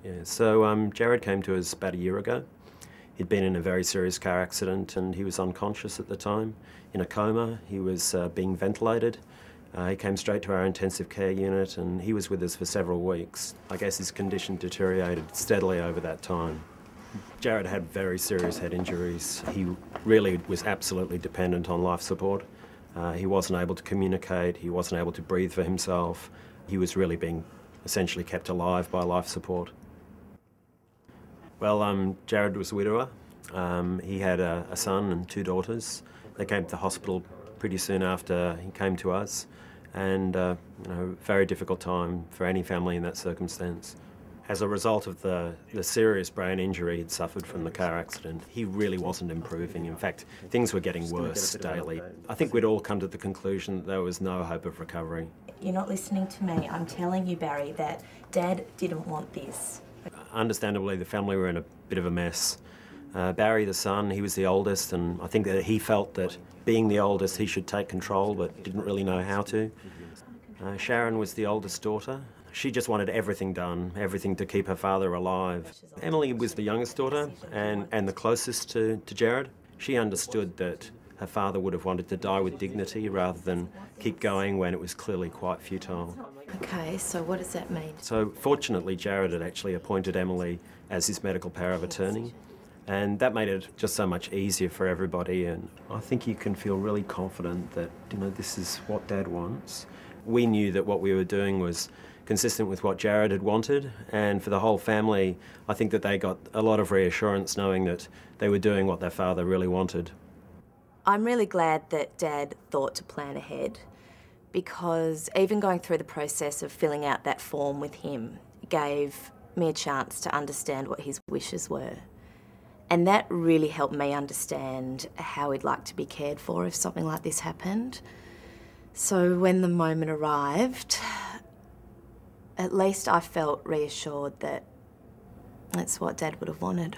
Yeah, so Jared came to us about a year ago. He'd been in a very serious car accident and he was unconscious at the time, in a coma. He was being ventilated. He came straight to our intensive care unit and he was with us for several weeks. I guess his condition deteriorated steadily over that time. Jared had very serious head injuries. He really was absolutely dependent on life support. He wasn't able to communicate, he wasn't able to breathe for himself. He was really being essentially kept alive by life support. Well, Jared was a widower. He had a son and two daughters. They came to the hospital pretty soon after he came to us, and very difficult time for any family in that circumstance. As a result of the serious brain injury he'd suffered from the car accident, he really wasn't improving. In fact, things were getting worse daily. I think we'd all come to the conclusion that there was no hope of recovery. You're not listening to me. I'm telling you, Barry, that Dad didn't want this. Understandably, the family were in a bit of a mess. Barry, the son, he was the oldest, and I think that he felt that being the oldest, he should take control, but didn't really know how to. Sharon was the oldest daughter. She just wanted everything done, everything to keep her father alive. Emily was the youngest daughter and the closest to Jared. She understood that her father would have wanted to die with dignity rather than keep going when it was clearly quite futile. Okay, so what does that mean? So fortunately, Jared had actually appointed Emily as his medical power of attorney, and that made it just so much easier for everybody. And I think you can feel really confident that, this is what Dad wants. We knew that what we were doing was consistent with what Jared had wanted, and for the whole family, I think that they got a lot of reassurance knowing that they were doing what their father really wanted. I'm really glad that Dad thought to plan ahead, because even going through the process of filling out that form with him gave me a chance to understand what his wishes were. And that really helped me understand how he'd like to be cared for if something like this happened. So when the moment arrived, at least I felt reassured that that's what Dad would have wanted.